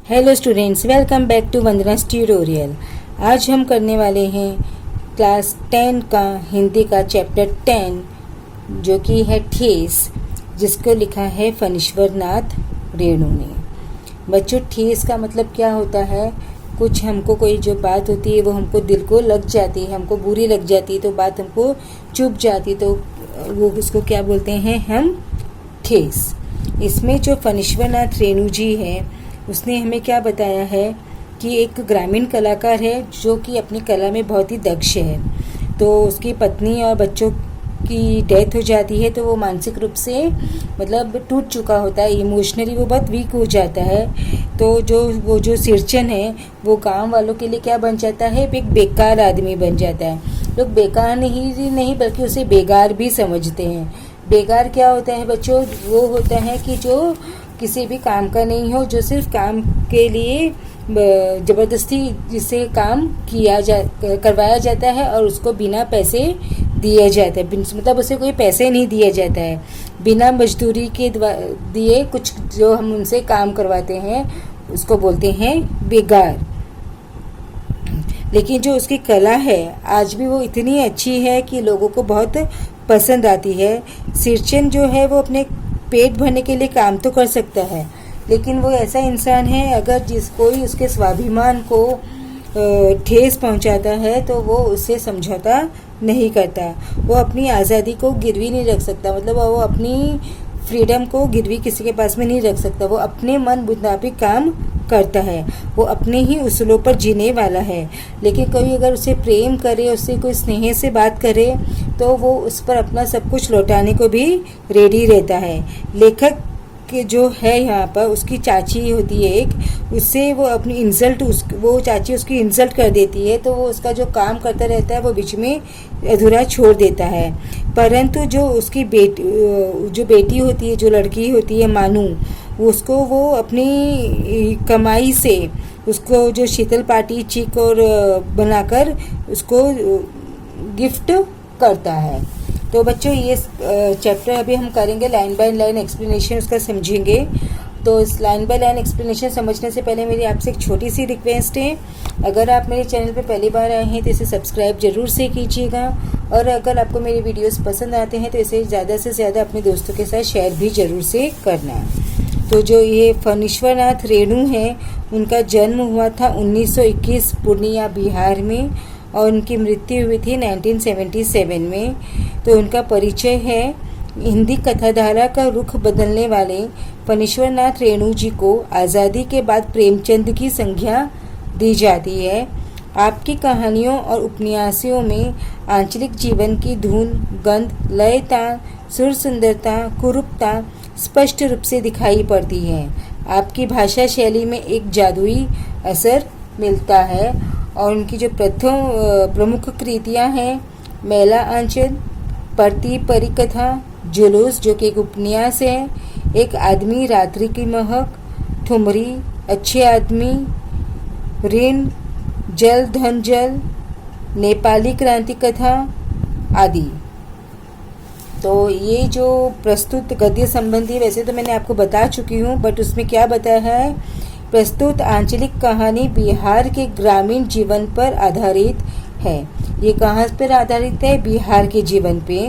Hello students, welcome back to Vandana's tutorial. आज हम करने वाले हैं क्लास 10 का हिंदी का चैप्टर 10 जो कि है ठेस, जिसको लिखा है फणीश्वर नाथ रेणु ने। बच्चों, ठेस का मतलब क्या होता है? कुछ हमको कोई जो बात होती है वो हमको दिल को लग जाती है, हमको बुरी लग जाती है, तो बात हमको चुभ जाती, तो वो उसको क्या बोलते हैं हम? ठेस। इसमें जो फणीश्वर नाथ रेणु जी है उसने हमें क्या बताया है कि एक ग्रामीण कलाकार है जो कि अपनी कला में बहुत ही दक्ष है। तो उसकी पत्नी और बच्चों की डेथ हो जाती है, तो वो मानसिक रूप से मतलब टूट चुका होता है, इमोशनली वो बहुत वीक हो जाता है। तो जो सिरचन है वो गांव वालों के लिए क्या बन जाता है? एक बेकार आदमी बन जाता है। लोग बेकार नहीं बल्कि उसे बेगार भी समझते हैं। बेगार क्या होता है बच्चों? वो होता है कि जो किसी भी काम का नहीं हो, जो सिर्फ काम के लिए ज़बरदस्ती जिससे काम करवाया जाता है और उसको बिना पैसे दिए जाता है, मतलब उसे कोई पैसे नहीं दिया जाता है, बिना मजदूरी के दिए कुछ जो हम उनसे काम करवाते हैं उसको बोलते हैं बेगार। लेकिन जो उसकी कला है आज भी वो इतनी अच्छी है कि लोगों को बहुत पसंद आती है। सिरचन जो है वो अपने पेट भरने के लिए काम तो कर सकता है, लेकिन वो ऐसा इंसान है अगर कोई उसके स्वाभिमान को ठेस पहुंचाता है तो वो उससे समझौता नहीं करता। वो अपनी आज़ादी को गिरवी नहीं रख सकता, मतलब वो अपनी फ्रीडम को गिरवी किसी के पास में नहीं रख सकता। वो अपने मन मुताबिक काम करता है, वो अपने ही उसूलों पर जीने वाला है। लेकिन कोई अगर उसे प्रेम करे, उससे कोई स्नेह से बात करे, तो वो उस पर अपना सब कुछ लौटाने को भी रेडी रहता है। लेखक के जो है यहाँ पर उसकी चाची होती है एक, उससे वो अपनी वो चाची उसकी इंसल्ट कर देती है, तो वो उसका जो काम करता रहता है वो बीच में अधूरा छोड़ देता है। परंतु जो उसकी बेटी होती है, जो लड़की होती है मानू, उसको वो अपनी कमाई से उसको जो शीतल पाटी चिक और बनाकर उसको गिफ्ट करता है। तो बच्चों, ये चैप्टर अभी हम करेंगे लाइन बाय लाइन एक्सप्लेनेशन उसका समझेंगे। तो इस लाइन बाय लाइन एक्सप्लेनेशन समझने से पहले मेरी आपसे एक छोटी सी रिक्वेस्ट है, अगर आप मेरे चैनल पर पहली बार आए हैं तो इसे सब्सक्राइब जरूर से कीजिएगा, और अगर आपको मेरे वीडियोस पसंद आते हैं तो इसे ज़्यादा से ज़्यादा अपने दोस्तों के साथ शेयर भी ज़रूर से करना। तो जो ये फणीश्वर नाथ रेणु हैं, उनका जन्म हुआ था 1921 पूर्णिया बिहार में, और उनकी मृत्यु हुई थी 1977 में। तो उनका परिचय है, हिंदी कथाधारा का रुख बदलने वाले फणीश्वर नाथ रेणु जी को आज़ादी के बाद प्रेमचंद की संज्ञा दी जाती है। आपकी कहानियों और उपन्यासों में आंचलिक जीवन की धुन, गंध, लयता, सुर सुंदरता, कुरूपता स्पष्ट रूप से दिखाई पड़ती है। आपकी भाषा शैली में एक जादुई असर मिलता है, और उनकी जो प्रमुख कृतियां हैं मेला आंचल, परती परिकथा, जुलूस जो कि एक उपन्यास है, एक आदमी, रात्रि की महक, ठुमरी, अच्छे आदमी, ऋण, जल धन जल, नेपाली क्रांति कथा आदि। तो ये जो प्रस्तुत गद्य संबंधी वैसे तो मैंने आपको बता चुकी हूँ, बट उसमें क्या बताया है? प्रस्तुत आंचलिक कहानी बिहार के ग्रामीण जीवन पर आधारित है। ये कहाँ पर आधारित है? बिहार के जीवन पे।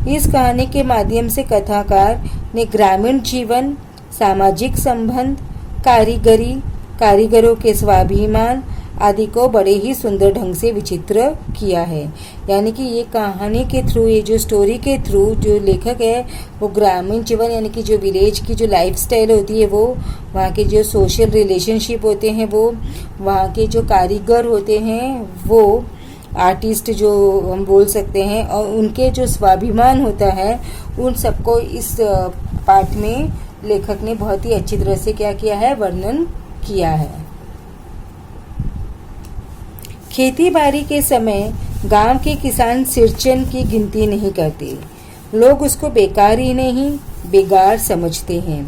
इस कहानी के माध्यम से कथाकार ने ग्रामीण जीवन, सामाजिक संबंध, कारीगरों के स्वाभिमान आदि को बड़े ही सुंदर ढंग से विचित्र किया है। यानी कि ये कहानी के थ्रू, ये जो स्टोरी के थ्रू जो लेखक है वो ग्रामीण जीवन यानी कि जो विलेज की जो लाइफस्टाइल होती है, वो वहाँ के जो सोशल रिलेशनशिप होते हैं, वो वहाँ के जो कारीगर होते हैं, वो आर्टिस्ट जो हम बोल सकते हैं, और उनके जो स्वाभिमान होता है, उन सबको इस पाठ में लेखक ने बहुत ही अच्छी तरह से क्या किया है? वर्णन किया है। खेती बाड़ी के समय गांव के किसान सिरचन की गिनती नहीं करते। लोग उसको बेकार ही नहीं बेगार समझते हैं।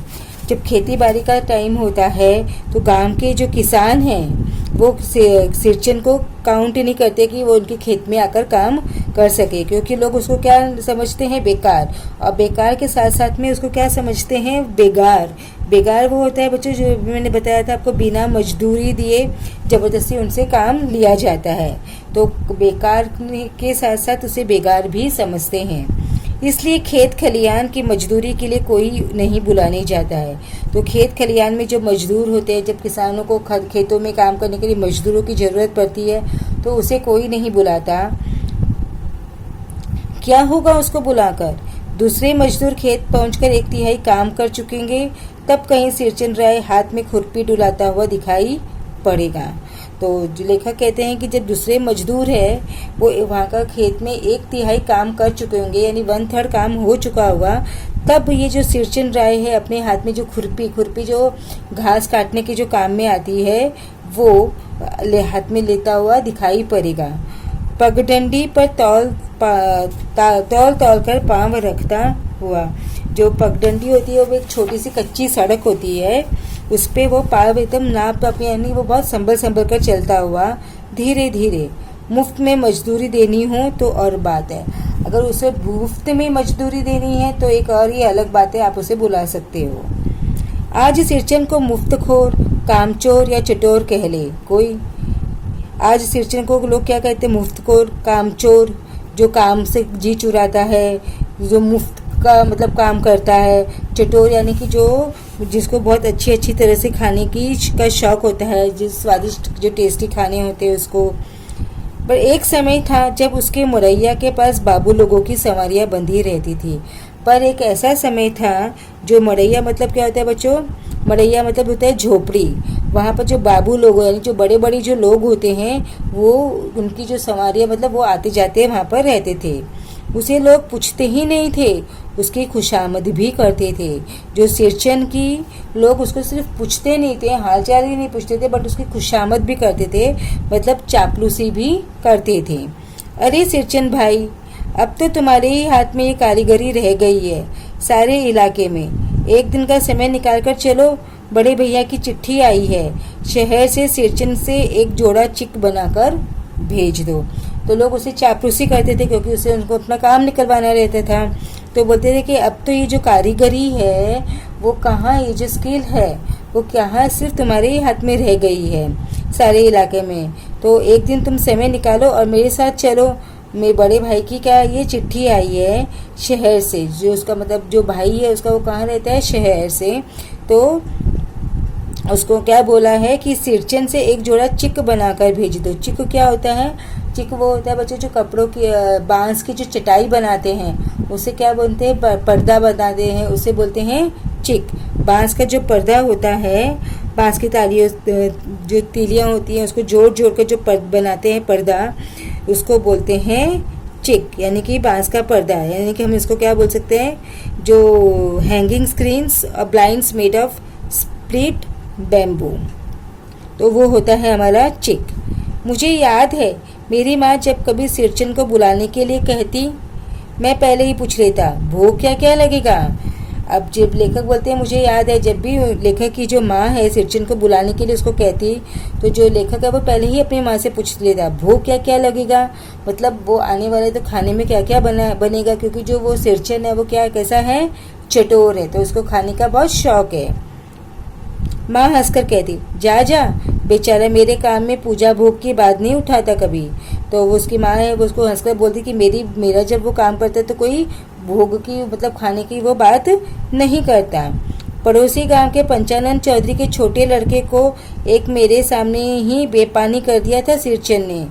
जब खेती बाड़ी का टाइम होता है तो गांव के जो किसान हैं वो सिरचन को काउंट नहीं करते कि वो उनके खेत में आकर काम कर सके, क्योंकि लोग उसको क्या समझते हैं? बेकार। और बेकार के साथ साथ में उसको क्या समझते हैं? बेगार। बेगार वो होता है बच्चों, जो मैंने बताया था आपको, बिना मजदूरी दिए ज़बरदस्ती उनसे काम लिया जाता है। तो बेकार के साथ साथ उसे बेगार भी समझते हैं। इसलिए खेत खलियान की मजदूरी के लिए कोई नहीं बुलाने जाता है। तो खेत खलियान में जो मजदूर होते हैं, जब किसानों को खेतों में काम करने के लिए मजदूरों की ज़रूरत पड़ती है तो उसे कोई नहीं बुलाता। क्या होगा उसको बुलाकर? दूसरे मजदूर खेत पहुंचकर 1/3 काम कर चुकेंगे, तब कहीं सिरचंद राय हाथ में खुरपी डुलाता हुआ दिखाई पड़ेगा। तो जो लेखक कहते हैं कि जब दूसरे मजदूर है वो वहाँ का खेत में 1/3 काम कर चुके होंगे, यानी 1/3 काम हो चुका होगा, तब ये जो सिरचंद राय है अपने हाथ में जो खुरपी जो घास काटने के जो काम में आती है वो हाथ में लेता हुआ दिखाई पड़ेगा। पगडंडी पर तौल कर पाँव रखता हुआ। जो पगडंडी होती है वो एक छोटी सी कच्ची सड़क होती है, उस पे वो पाँव एकदम नाप यानी वो बहुत संभल कर चलता हुआ धीरे धीरे। मुफ्त में मजदूरी देनी हो तो और बात है, अगर उसे मुफ्त में मजदूरी देनी है तो एक और ही अलग बात है, आप उसे बुला सकते हो। आज सिरचंद को मुफ्तखोर, कामचोर या चटोर कह ले कोई। आज सिरचंद को लोग क्या कहते हैं? मुफ्तखोर, कामचोर, जो काम से जी चुराता है, जो मुफ्त का मतलब काम करता है। चटोर यानी कि जिसको बहुत अच्छी तरह से खाने का शौक होता है, जिस स्वादिष्ट जो टेस्टी खाने होते हैं उसको। पर एक समय था जब उसके मुरैया के पास बाबू लोगों की सवारियां बंधी रहती थी। पर एक ऐसा समय था जो मड़ैया मतलब क्या होता है बच्चों? मड़ैया मतलब होता है झोपड़ी। वहाँ पर जो बाबू लोग यानी जो बड़े बड़े जो लोग होते हैं वो उनकी जो सवारियाँ मतलब वो आते जाते वहाँ पर रहते थे। उसे लोग पूछते ही नहीं थे, उसकी खुशामद भी करते थे। जो सिरचंद की लोग उसको सिर्फ पूछते नहीं थे, हालचाल ही नहीं पूछते थे, बट उसकी खुशामद भी करते थे, मतलब चापलूसी भी करते थे। अरे सिरचंद भाई, अब तो तुम्हारे ही हाथ में ये कारीगरी रह गई है सारे इलाके में। एक दिन का समय निकाल कर चलो, बड़े भैया की चिट्ठी आई है, शहर से सिरचंद से एक जोड़ा चिक बनाकर भेज दो। तो लोग उसे चापलूसी करते थे क्योंकि उसे उनको अपना काम निकलवाना रहता था। तो बोलते थे कि अब तो ये जो कारीगरी है वो कहाँ, ये जो स्किल है वो कहाँ, सिर्फ तुम्हारे ही हाथ में रह गई है सारे इलाके में। तो एक दिन तुम समय निकालो और मेरे साथ चलो। मेरे बड़े भाई की क्या ये चिट्ठी आई है शहर से, जो उसका मतलब जो भाई है उसका वो कहाँ रहता है? शहर से। तो उसको क्या बोला है कि सिरचंद से एक जोड़ा चिक बनाकर भेज दो। चिक क्या होता है? चिक वो होता है बच्चों जो कपड़ों की बांस की जो चटाई बनाते हैं उसे क्या बोलते हैं? पर्दा बनाते हैं, उसे बोलते हैं चिक। बांस का जो पर्दा होता है, बांस की तालियों जो तीलियाँ होती हैं उसको जोड़ जोड़ कर जो बनाते हैं पर्दा, उसको बोलते हैं चिक, यानी कि बांस का पर्दा। यानी कि हम इसको क्या बोल सकते हैं? जो हैंगिंग स्क्रीन्स और blinds made of split bamboo, तो वो होता है हमारा चिक। मुझे याद है मेरी माँ जब कभी सिरचंद को बुलाने के लिए कहती, मैं पहले ही पूछ लेता भोग क्या क्या लगेगा। अब जब लेखक बोलते हैं मुझे याद है, जब भी लेखक की जो माँ है सिरचंद को बुलाने के लिए उसको कहती, तो जो लेखक है वो पहले ही अपनी माँ से पूछ लेता भोग क्या क्या लगेगा, मतलब वो आने वाले तो खाने में क्या क्या बनेगा, क्योंकि जो वो सिरचंद है वो क्या कैसा है? चटोर है, तो उसको खाने का बहुत शौक है। माँ हंसकर कहती, जा जा, बेचारा मेरे काम में पूजा भोग की बात नहीं उठाता कभी। तो वो उसकी माँ है वो उसको हंसकर बोलती कि मेरा जब वो काम करता है तो कोई भोग की मतलब खाने की वो बात नहीं करता। पड़ोसी गांव के पंचानंद चौधरी के छोटे लड़के को एक मेरे सामने ही बेपानी कर दिया था सिरचंद ने।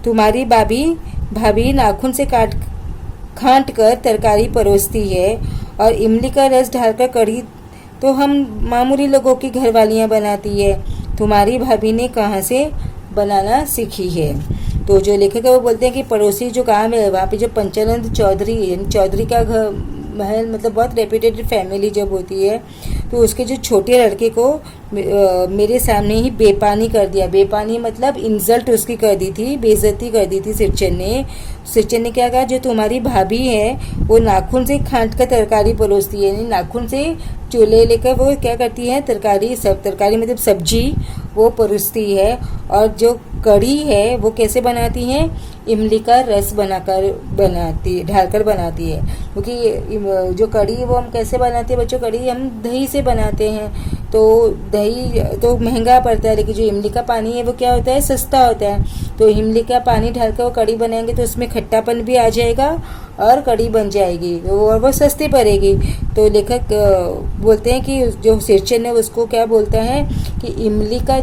तुम्हारी भाभी नाखून से खांट कर तरकारी परोसती है और इमली का रस डालकर कढ़ी तो हम मामूली लोगों की घरवालियाँ बनाती है, तुम्हारी भाभी ने कहाँ से बनाना सीखी है। तो जो लेखक है वो बोलते हैं कि पड़ोसी जो गांव है वहाँ पे जो पंचानंद चौधरी का घर महल मतलब बहुत रेप्यूटेड फैमिली जब होती है, तो उसके जो छोटे लड़के को मेरे सामने ही बेपानी कर दिया। बेपानी मतलब इंसल्ट उसकी कर दी थी, बेइज्जती कर दी थी सिरचंद ने क्या कहा, जो तुम्हारी भाभी है वो नाखून से खांट कर तरकारी परोसती है, यानी नाखून से चूल्हे लेकर वो क्या करती है तरकारी मतलब सब्जी वो परोसती है। और जो कढ़ी है वो कैसे बनाती हैं, इमली का रस ढालकर बनाती है। क्योंकि जो कढ़ी है वो हम कैसे बनाते हैं बच्चों, कढ़ी हम दही से बनाते हैं, तो दही तो महंगा पड़ता है, लेकिन जो इमली का पानी है वो क्या होता है, सस्ता होता है। तो इमली का पानी डालकर वो कढ़ी बनाएंगे तो उसमें खट्टापन भी आ जाएगा और कढ़ी बन जाएगी, और वो सस्ती पड़ेगी। तो लेखक बोलते हैं कि जो सिरचन है उसको क्या बोलता है कि इमली का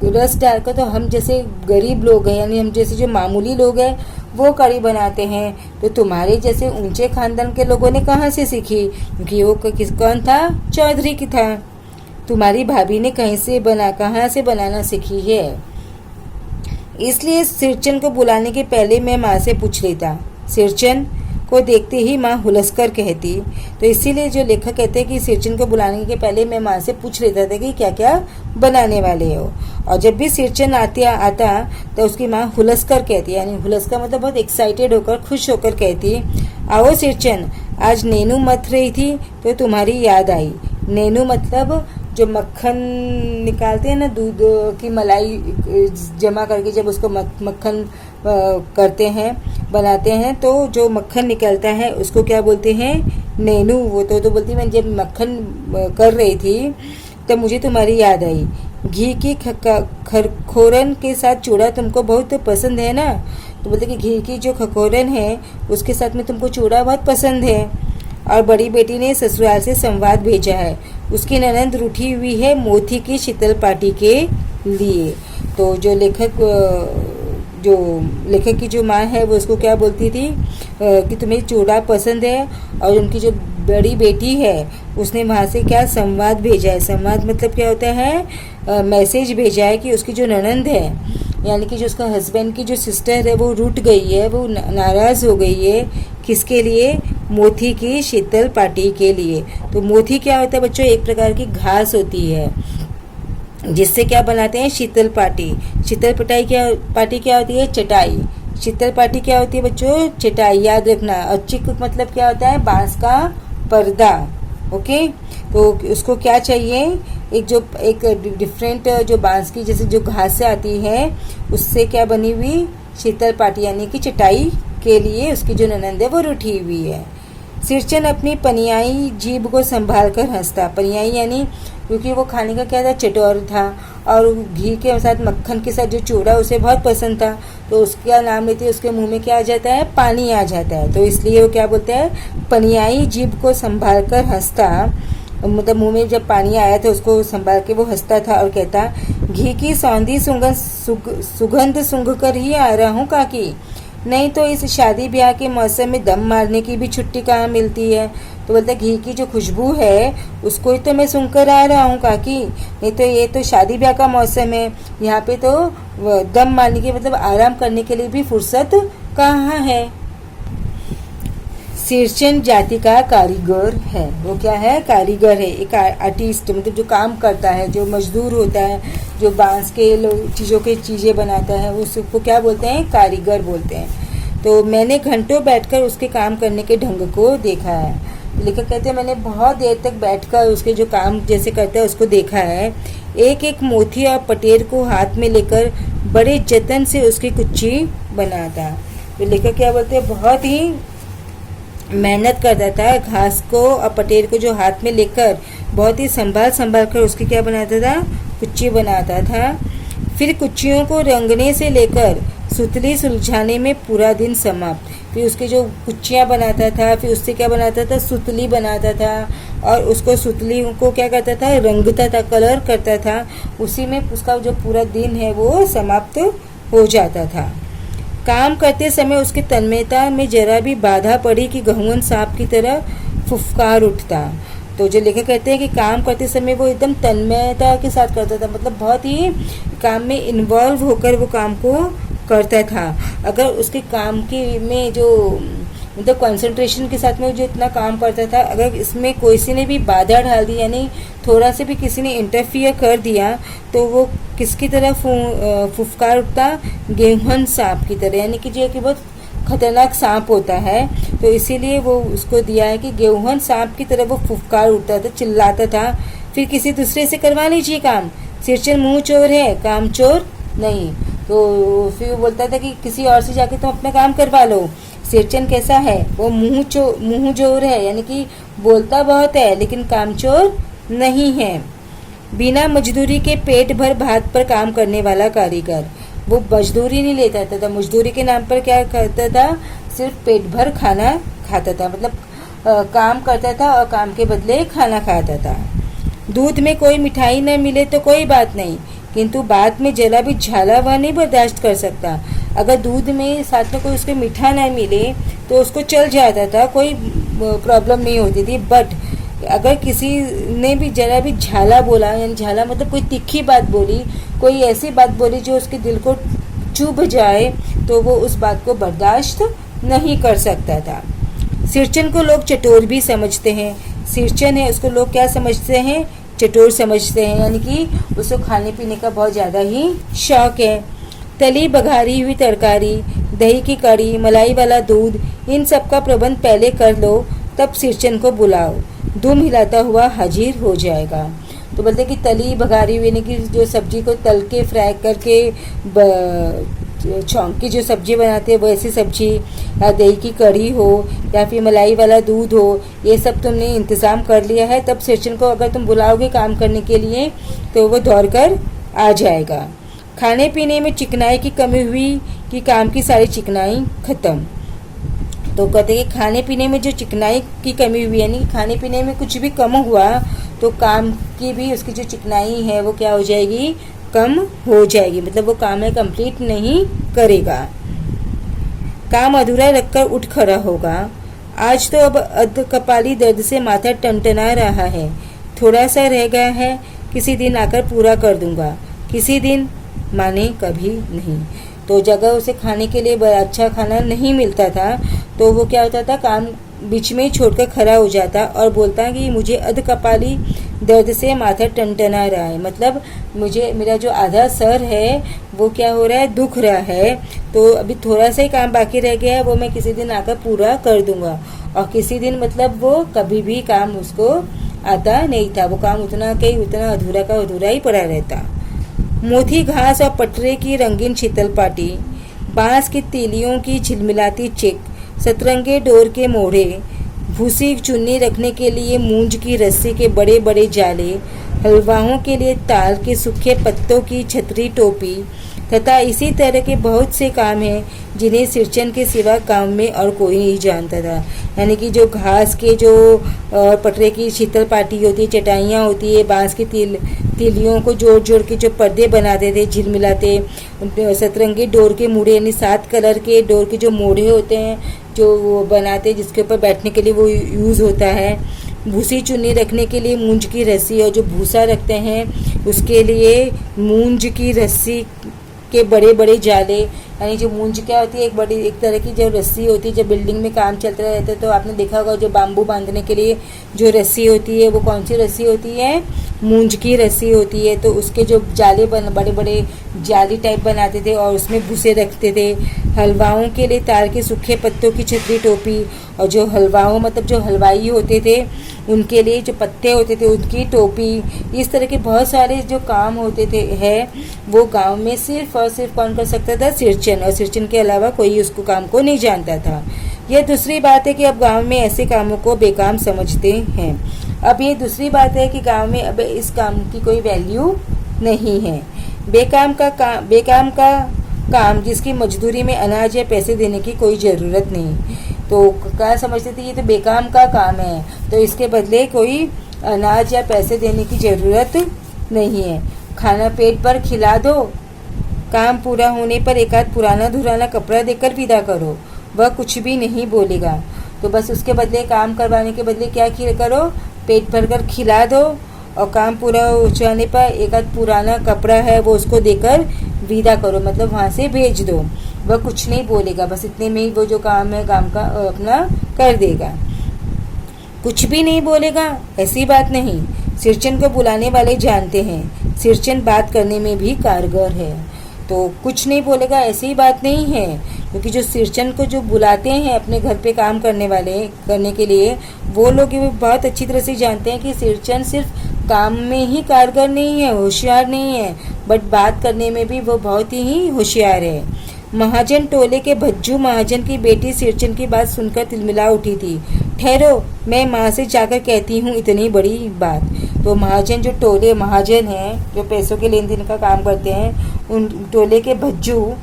रस डालकर तो हम जैसे गरीब लोग हैं, यानी हम जैसे जो मामूली लोग हैं वो कढ़ी बनाते हैं। तो तुम्हारे जैसे ऊंचे खानदान के लोगों ने कहाँ से सीखी, क्योंकि वो कौन था, चौधरी की था। तुम्हारी भाभी ने कहाँ से बनाना सीखी है। इसलिए सिरचन को बुलाने के पहले मैं माँ से पूछ लेता। सिरचन को देखते ही माँ हुलसकर कहती। तो इसीलिए जो लेखक कहते हैं कि सिरचन को बुलाने के पहले मैं माँ से पूछ लेता था कि क्या क्या बनाने वाले हो। और जब भी सिरचन आता तो उसकी माँ हुलसकर कहती, यानी हुलसकर मतलब बहुत एक्साइटेड होकर, खुश होकर कहती, आओ सिरचन, आज नैनू मथ रही थी तो तुम्हारी याद आई। नैनू मतलब जो मक्खन निकालते हैं ना, दूध की मलाई जमा करके जब उसको मक्खन करते हैं, बनाते हैं, तो जो मक्खन निकलता है उसको क्या बोलते हैं, नैनू। वो तो बोलती मैं जब मक्खन कर रही थी तब मुझे तुम्हारी याद आई। घी की खरखोरन के साथ चूड़ा तुमको बहुत पसंद है ना। तो बोलते कि घी की जो खरखोरन है उसके साथ में तुमको चूड़ा बहुत पसंद है। और बड़ी बेटी ने ससुराल से संवाद भेजा है, उसकी ननद रूठी हुई है मोती की शीतल पार्टी के लिए। तो जो लेखक की जो माँ है वो उसको क्या बोलती थी कि तुम्हें चूड़ा पसंद है। और उनकी जो बड़ी बेटी है उसने वहाँ से क्या संवाद भेजा है। संवाद मतलब क्या होता है, मैसेज भेजा है कि उसकी जो ननंद है, यानी कि जो उसका हस्बैंड की जो सिस्टर है वो रूठ गई है, वो नाराज़ हो गई है। किसके लिए, मोती की शीतल पार्टी के लिए। तो मोती क्या होता है बच्चों, एक प्रकार की घास होती है जिससे क्या बनाते हैं, शीतल पार्टी। शीतल पार्टी क्या होती है, चटाई। शीतल पार्टी क्या होती है बच्चों, चटाई, याद रखना। और चिक मतलब क्या होता है, बांस का पर्दा। ओके, तो उसको क्या चाहिए, एक डिफरेंट जो बांस की जैसे जो घास से आती है उससे क्या बनी हुई शीतल पार्टी, यानी कि चटाई के लिए उसकी जो ननंद है वो रूठी हुई है। सिरचन अपनी पनियाई जीभ को संभाल कर हंसता। पनियाई यानी क्योंकि वो खाने का क्या था, चटोर था, और घी के साथ मक्खन के साथ जो चूड़ा उसे बहुत पसंद था, तो उसका नाम लेते उसके मुंह में क्या आ जाता है, पानी आ जाता है। तो इसलिए वो क्या बोलता है, पनियाई जीभ को संभाल कर हंसता, मतलब मुंह में जब पानी आया था उसको संभाल के वो हंसता था और कहता, घी की सौंधी सुगंध सूंघ कर ही आ रहा हूँ काकी, नहीं तो इस शादी ब्याह के मौसम में दम मारने की भी छुट्टी कहाँ मिलती है। तो बोलता घी की जो खुशबू है उसको ही तो मैं सूंघ कर आ रहा हूँ काकी, नहीं तो ये तो शादी ब्याह का मौसम है, यहाँ पे तो दम मारने के मतलब आराम करने के लिए भी फुर्सत कहाँ है। सिरचन जाति का कारीगर है। वो क्या है, कारीगर है, एक आर्टिस्ट, मतलब जो काम करता है, जो मजदूर होता है, जो बांस के चीज़ें बनाता है, उसको क्या बोलते हैं, कारीगर बोलते हैं। तो मैंने घंटों बैठकर उसके काम करने के ढंग को देखा है। लेखक कहते हैं मैंने बहुत देर तक बैठकर उसके जो काम जैसे करता है उसको देखा है। एक एक मोती और पटेर को हाथ में लेकर बड़े जतन से उसकी कुच्ची बनाता। तो लेखक क्या बोलते हैं, बहुत ही मेहनत करता था, घास को और पटेर को जो हाथ में लेकर बहुत ही संभाल कर उसकी क्या बनाता था, कुच्ची बनाता था। फिर कुच्चियों को रंगने से लेकर सुतली सुलझाने में पूरा दिन समाप्त। फिर उसके जो कुच्चियाँ बनाता था, फिर उससे क्या बनाता था, सुतली बनाता था, और उसको सुतली को क्या करता था, रंगता था, कलर करता था। उसी में उसका जो पूरा दिन है वो समाप्त हो जाता था। काम करते समय उसकी तन्मयता में जरा भी बाधा पड़ी कि गहुवन सांप की तरह फुफकार उठता। तो जो लेखक कहते हैं कि काम करते समय वो एकदम तन्मयता के साथ करता था, मतलब बहुत ही काम में इन्वॉल्व होकर वो काम को करता था। अगर उसके काम के में जो मतलब कंसंट्रेशन के साथ में जो इतना काम करता था, अगर इसमें किसी ने भी बाधा डाल दी, यानी थोड़ा से भी किसी ने इंटरफियर कर दिया, तो वो किसकी तरह फुफकार उठता, गेहूं सांप की तरह, यानी कि जो कि बहुत खतरनाक सांप होता है। तो इसीलिए वो उसको दिया है कि गेहूं सांप की तरह वो फुफकार उठता था, चिल्लाता था। फिर किसी दूसरे से करवा लीजिए काम, सिरचन मुंह चोर है, काम चोर नहीं। तो फिर वो बोलता था कि किसी और से जाके तुम अपना काम करवा लो। सिरचन कैसा है, वो मुंह चोर है, यानी कि बोलता बहुत है लेकिन कामचोर नहीं है। बिना मजदूरी के पेट भर भात पर काम करने वाला कारीगर, वो मजदूरी नहीं लेता था, मजदूरी के नाम पर क्या करता था, सिर्फ पेट भर खाना खाता था, मतलब काम करता था और काम के बदले खाना खाता था। दूध में कोई मिठाई न मिले तो कोई बात नहीं, किंतु बाद में जरा भी झाला वह नहीं बर्दाश्त कर सकता। अगर दूध में साथ में कोई उसको मीठा ना मिले तो उसको चल जाता था, कोई प्रॉब्लम नहीं होती थी। बट अगर किसी ने भी जरा भी झाला बोला, यानी झाला मतलब कोई तीखी बात बोली, कोई ऐसी बात बोली जो उसके दिल को चुभ जाए, तो वो उस बात को बर्दाश्त नहीं कर सकता था। सिरचन को लोग चटोर भी समझते हैं। सिरचन है उसको लोग क्या समझते हैं, चटोर समझते हैं, यानी कि उसको खाने पीने का बहुत ज़्यादा ही शौक है। तली बघारी हुई तरकारी, दही की कड़ी, मलाई वाला दूध, इन सब का प्रबंध पहले कर लो, तब सिरचन को बुलाओ, दुम हिलाता हुआ हाजिर हो जाएगा। तो बोलते कि तली बघारी हुई, यानी कि जो सब्जी को तल के फ्राई करके छौंक की जो सब्जी बनाते हैं वैसी सब्जी, या दही की कढ़ी हो या फिर मलाई वाला दूध हो, ये सब तुमने इंतज़ाम कर लिया है, तब सिरचन को अगर तुम बुलाओगे काम करने के लिए तो वो दौड़ कर आ जाएगा। खाने पीने में चिकनाई की कमी हुई कि काम की सारी चिकनाई खत्म। तो कहते हैं कि खाने पीने में जो चिकनाई की कमी हुई, यानी खाने पीने में कुछ भी कम हुआ तो काम की भी उसकी जो चिकनाई है वो क्या हो जाएगी, कम हो जाएगी, मतलब वो काम है कंप्लीट नहीं करेगा। काम अधूरा रखकर उठ खड़ा होगा। आज तो अब अध कपाली दर्द से माथा टनटना रहा है, थोड़ा सा रह गया है, किसी दिन आकर पूरा कर दूंगा। किसी दिन माने कभी नहीं। तो जगह उसे खाने के लिए बड़ा अच्छा खाना नहीं मिलता था, तो वो क्या होता था, काम बीच में छोड़कर खड़ा हो जाता और बोलता कि मुझे अध कपाली दर्द से माथा टनटना रहा है, मतलब मुझे मेरा जो आधा सर है वो क्या हो रहा है, दुख रहा है, तो अभी थोड़ा सा ही काम बाकी रह गया है, वो मैं किसी दिन आकर पूरा कर दूंगा। और किसी दिन मतलब वो कभी भी काम उसको आता नहीं था, वो काम उतना अधूरा का अधूरा ही पड़ा रहता। मोथी घास और पटरे की रंगीन शीतल पाटी, बांस की तीलियों की झिलमिलाती चिक, सतरंगे डोर के मोढ़े, भूसी चुन्नी रखने के लिए मूंज की रस्सी के बड़े बड़े जाले, हलवाओं के लिए ताल के सूखे पत्तों की छतरी टोपी तथा इसी तरह के बहुत से काम हैं जिन्हें सिरचन के सिवा काम में और कोई नहीं जानता था। यानी कि जो घास के जो पटरे की शीतल पाटी होती है, चटाइयाँ होती है, बांस की तीलियों को जोड़ जोड़ के जो पर्दे बनाते थे झिलमिलाते, सतरंगी डोर के मुड़े यानी 7 कलर के डोर के जो मोड़े होते हैं जो वो बनाते, जिसके ऊपर बैठने के लिए वो यूज़ होता है, भूसी चुन्नी रखने के लिए मूंज की रस्सी, और जो भूसा रखते हैं उसके लिए मूंज की रस्सी के बड़े बड़े जाले, यानी जो मूंज क्या होती है, एक तरह की जो रस्सी होती है, जब बिल्डिंग में काम चलता रहता है तो आपने देखा होगा जो बाम्बू बांधने के लिए जो रस्सी होती है वो कौन सी रस्सी होती है, मूंज की रस्सी होती है। तो उसके जो जाले बड़े बड़े जाली टाइप बनाते थे और उसमें भूसे रखते थे। हलवाओं के लिए तार के सूखे पत्तों की छतरी टोपी, और जो हलवाओं मतलब जो हलवाई होते थे उनके लिए जो पत्ते होते थे उनकी टोपी, इस तरह के बहुत सारे जो काम होते थे वो गांव में सिर्फ और सिर्फ कौन कर सकता था, सिरचन, और सिरचन के अलावा कोई उसको काम को नहीं जानता था। यह दूसरी बात है कि अब गांव में ऐसे कामों को बेकाम समझते हैं। अब ये दूसरी बात है कि गांव में अब इस काम की कोई वैल्यू नहीं है। बेकाम का काम जिसकी मजदूरी में अनाज या पैसे देने की कोई ज़रूरत नहीं। तो क्या समझते थे, ये तो बेकाम का काम है, तो इसके बदले कोई अनाज या पैसे देने की ज़रूरत नहीं है। खाना पेट पर खिला दो, काम पूरा होने पर एक आध पुराना धुराना कपड़ा देकर विदा करो, वह कुछ भी नहीं बोलेगा। तो बस उसके बदले काम करवाने के बदले क्या करो, पेट भर कर खिला दो, और काम पूरा हो जाने पर एक आध पुराना कपड़ा है वो उसको देकर विदा करो, मतलब वहाँ से भेज दो, वह कुछ नहीं बोलेगा, बस इतने में ही वो जो काम है काम का अपना कर देगा, कुछ भी नहीं बोलेगा। ऐसी बात नहीं, सिरचन को बुलाने वाले जानते हैं सिरचन बात करने में भी कारगर है, तो कुछ नहीं बोलेगा ऐसी बात नहीं है, क्योंकि जो सिरचन को जो बुलाते हैं अपने घर पे काम करने के लिए वो लोग बहुत अच्छी तरह से जानते हैं कि सिरचन सिर्फ काम में ही कारगर नहीं है, होशियार नहीं है, बट बात करने में भी वो बहुत ही होशियार है। महाजन टोले के भज्जू महाजन की बेटी सिरचन की बात सुनकर तिलमिला उठी थी। ठहरो, मैं माँ से जाकर कहती हूँ इतनी बड़ी बात। तो महाजन जो टोले महाजन हैं, जो पैसों के लेन देन का काम करते हैं, उन टोले के भज्जू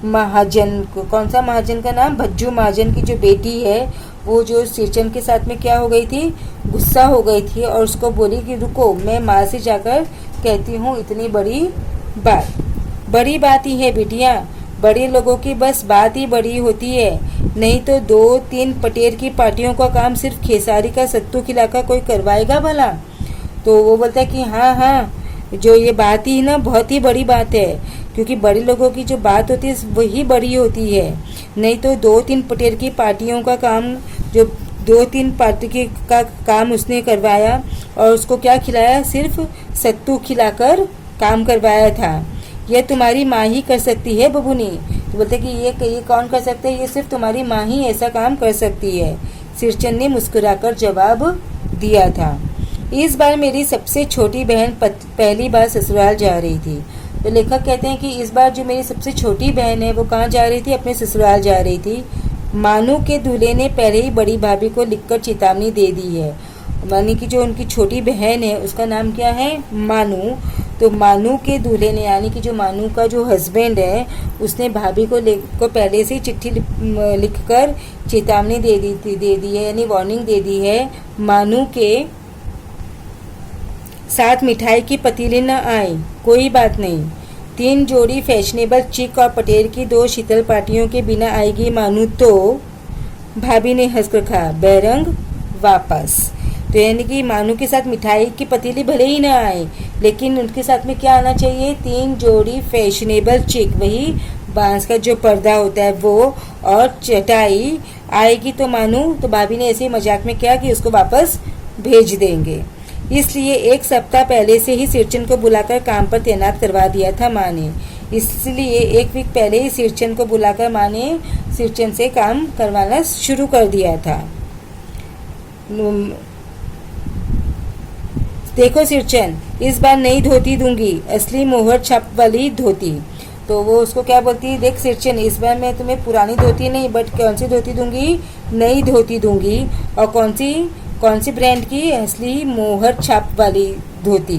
महाजन को, कौन सा महाजन का नाम, भज्जू महाजन की जो बेटी है, वो जो सिरचन के साथ में क्या हो गई थी, गुस्सा हो गई थी और उसको बोली कि रुको, मैं माँ से जाकर कहती हूँ इतनी बड़ी बात। बड़ी बात ही है बिटिया, बड़े लोगों की बस बात ही बड़ी होती है, नहीं तो 2-3 पटेर की पार्टियों का काम सिर्फ खेसारी का सत्तू खिलाकर कोई करवाएगा भला। तो वो बोलता है कि हाँ हाँ, जो ये बात ही ना बहुत ही बड़ी बात है, क्योंकि बड़े लोगों की जो बात होती है वही बड़ी होती है, नहीं तो 2-3 पटेर की पार्टियों का काम, जो 2-3 पार्टी के का काम उसने करवाया और उसको क्या खिलाया, सिर्फ सत्तू खिलाकर काम करवाया था। यह तुम्हारी माँ ही कर सकती है बबूनी। तो बोलते कि ये कौन कर सकता है, ये सिर्फ तुम्हारी माँ ही ऐसा काम कर सकती है। सिरचन ने मुस्कुराकर जवाब दिया था। इस बार मेरी सबसे छोटी बहन पहली बार ससुराल जा रही थी। तो लेखक कहते हैं कि इस बार जो मेरी सबसे छोटी बहन है वो कहाँ जा रही थी, अपने ससुराल जा रही थी। मानू के दूल्हे ने पहले ही बड़ी भाभी को लिखकर चेतावनी दे दी है। मानी कि जो उनकी छोटी बहन है उसका नाम क्या है, मानू। तो मानू के दूल्हे ने, यानी कि जो मानू का जो हस्बैंड है, उसने भाभी को पहले से ही चिट्ठी लिखकर चेतावनी दे दी है, यानी वार्निंग दे दी है। मानू के साथ मिठाई की पतीली न आए, कोई बात नहीं। 3 जोड़ी फैशनेबल चिक और पटेर की 2 शीतल पार्टियों के बिना आएगी मानू तो। भाभी ने हंसकर कहा, बैरंग वापस। तो यानी कि मानू के साथ मिठाई की पतीली भले ही ना आए, लेकिन उनके साथ में क्या आना चाहिए, 3 जोड़ी फैशनेबल चिक, वही बांस का जो पर्दा होता है वो, और चटाई आएगी तो मानू। तो भाभी ने ऐसे ही मजाक में किया कि उसको वापस भेज देंगे। इसलिए 1 सप्ताह पहले से ही सिरचन को बुलाकर काम पर तैनात करवा दिया था माँ ने। इसलिए 1 वीक पहले ही सिरचन को बुलाकर माँ ने सिरचन से काम करवाना शुरू कर दिया था। देखो सिरचन, इस बार नई धोती दूंगी, असली मोहर छाप वाली धोती। तो वो उसको क्या बोलती है, देख सिरचन, इस बार मैं तुम्हें पुरानी धोती नहीं, बट कौन सी धोती दूंगी, नई धोती दूंगी। और कौन सी ब्रांड की, असली मोहर छाप वाली धोती।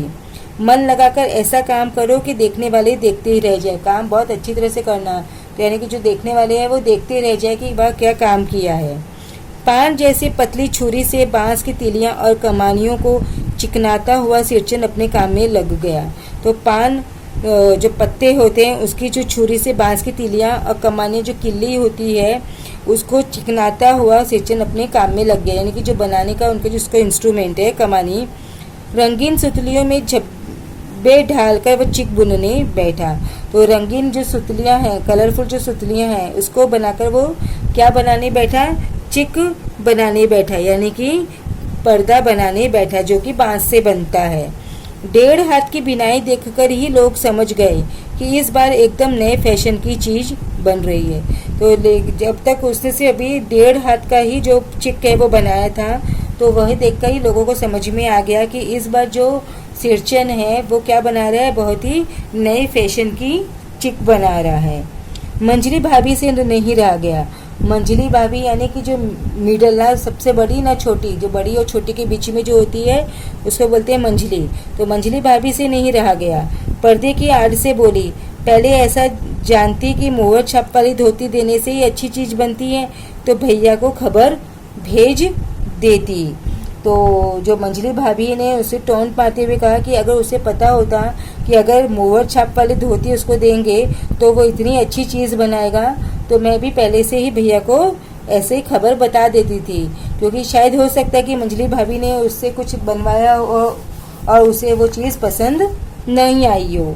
मन लगाकर ऐसा काम करो कि देखने वाले देखते ही रह जाए। काम बहुत अच्छी तरह से करना, तो यानी कि जो देखने वाले हैं वो देखते रह जाए कि वह क्या काम किया है। पान जैसी पतली छुरी से बांस की तीलियां और कमानियों को चिकनाता हुआ सिरचन अपने काम में लग गया। तो पान जो पत्ते होते हैं उसकी जो छुरी से बांस की तीलियां और कमानियां जो किल्ली होती है उसको चिकनाता हुआ सिरचन अपने काम में लग गया, यानी कि जो बनाने का उनका जिसका इंस्ट्रूमेंट है कमानी। रंगीन सुतलियों में झब्बे ढालकर वो चिक बुनने बैठा। तो रंगीन जो सुतलियां हैं, कलरफुल जो सुतलियां हैं, उसको बनाकर वो क्या बनाने बैठा, चिक बनाने बैठा, यानी कि पर्दा बनाने बैठा, जो कि बांस से बनता है। 1.5 हाथ की बिनाई देखकर ही लोग समझ गए कि इस बार एकदम नए फैशन की चीज बन रही है। तो जब तक उसने से अभी 1.5 हाथ का ही जो चिक है वो बनाया था, तो वह देखकर ही लोगों को समझ में आ गया कि इस बार जो सिरचन है वो क्या बना रहा है, बहुत ही नए फैशन की चिक बना रहा है। मंजली भाभी से नहीं रहा गया। मंजली भाभी यानी कि जो मिडल, ना सबसे बड़ी ना छोटी, जो बड़ी और छोटी के बीच में जो होती है उसको बोलते हैं मंजली। तो मंजली भाभी से नहीं रहा गया। पर्दे की आड़ से बोली, पहले ऐसा जानती कि मोहर छाप वाली धोती देने से ही अच्छी चीज़ बनती है तो भैया को खबर भेज देती। तो जो मंजली भाभी ने उसे टोन पाते हुए कहा कि अगर उसे पता होता कि अगर मोहर छाप वाली धोती उसको देंगे तो वो इतनी अच्छी चीज़ बनाएगा, तो मैं भी पहले से ही भैया को ऐसे ही खबर बता देती थी, क्योंकि शायद हो सकता है कि मंजली भाभी ने उससे कुछ बनवाया और उसे वो चीज़ पसंद नहीं आई हो।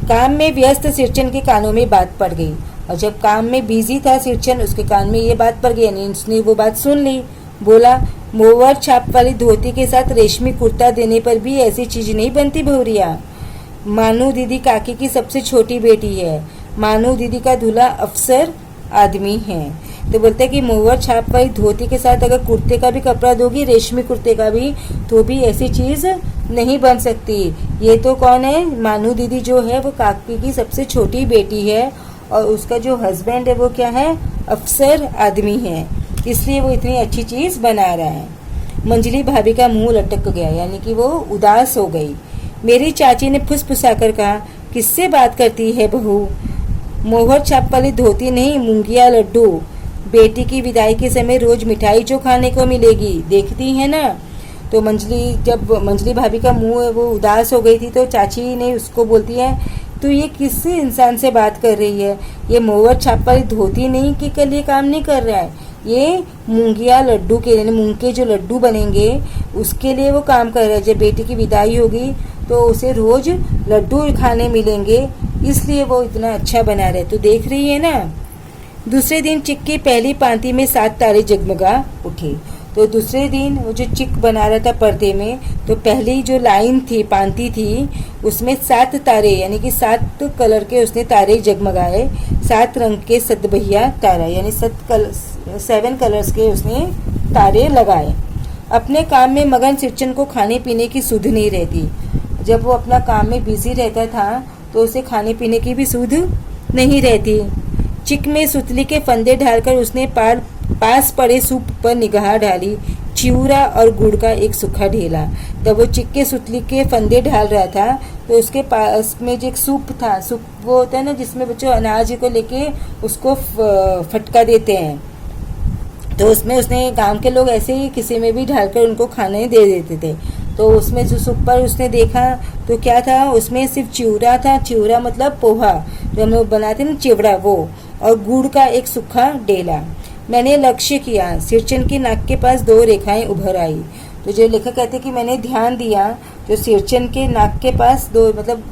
काम में व्यस्त सिरचन के कानों में बात पड़ गई, और जब काम में बिजी था सिरचन, उसके कान में ये बात पड़ गई, यानी उसने वो बात सुन ली। बोला, मोहर छाप वाली धोती के साथ रेशमी कुर्ता देने पर भी ऐसी चीज नहीं बनती भौरिया। मानू दीदी काकी की सबसे छोटी बेटी है। मानू दीदी का दूल्हा अफसर आदमी है। तो बोलते हैं कि मोहर छाप वाली धोती के साथ अगर कुर्ते का भी कपड़ा दोगी, रेशमी कुर्ते का भी, तो भी ऐसी चीज़ नहीं बन सकती। ये तो कौन है, मानू दीदी जो है वो काकी की सबसे छोटी बेटी है और उसका जो हस्बैंड है वो क्या है, अफसर आदमी है, इसलिए वो इतनी अच्छी चीज़ बना रहा है। मंजली भाभी का मुंह लटक गया, यानी कि वो उदास हो गई। मेरी चाची ने फुसफुसाकर कहा, किससे बात करती है बहू? मोहर छाप वाली धोती नहीं, मूंगिया लड्डू। बेटी की विदाई के समय रोज मिठाई जो खाने को मिलेगी, देखती है ना। तो जब मंजली भाभी का मुंह वो उदास हो गई थी तो चाची ने उसको बोलती है, तो ये किस इंसान से बात कर रही है? ये मोहर छाप वाली धोती नहीं कि कल ये काम नहीं कर रहा है, ये मूंगिया लड्डू के लिए, मूंग के जो लड्डू बनेंगे उसके लिए वो काम कर रहा है। जब बेटी की विदाई होगी तो उसे रोज लड्डू खाने मिलेंगे, इसलिए वो इतना अच्छा बना रहे। तो देख रही है ना। दूसरे दिन चिक की पहली पांति में 7 तारे जगमगा उठे। तो दूसरे दिन वो जो चिक बना रहा था पर्दे में, तो पहली जो लाइन थी, पांति थी, उसमें 7 तारे यानी कि 7 कलर के उसने तारे जगमगाए। 7 रंग के सतबहिया तारा यानी 7 कलर्स के उसने तारे लगाए। अपने काम में मगन सिरचन को खाने पीने की सुध नहीं रहती। जब वो अपना काम में बिजी रहता था तो उसे खाने पीने की भी सुध नहीं रहती। चिक में सुतली के फंदे ढालकर उसने पास पड़े सूप पर निगाह डाली। चिवड़ा और गुड़ का एक सूखा ढेला। तब वो चिक के सुतली के फंदे ढाल रहा था तो उसके पास में जो एक सूप था, सूप वो होता है ना जिसमें बच्चों अनाज को लेके उसको फटका देते हैं, तो उसमें उसने, गांव के लोग ऐसे ही किसी में भी ढालकर उनको खाने दे देते थे। तो उसमें जो सूप पर उसने देखा तो क्या था, उसमें सिर्फ चिवड़ा था। चिवड़ा मतलब पोहा जो हम लोग बनाते हैं ना, चिवड़ा वो, और गुड़ का एक सूखा डेला। मैंने लक्ष्य किया, सिरचन की नाक के पास 2 रेखाएं उभर आई। तो जो लेखक कहते हैं कि मैंने ध्यान दिया, जो सिरचन के नाक के पास 2 मतलब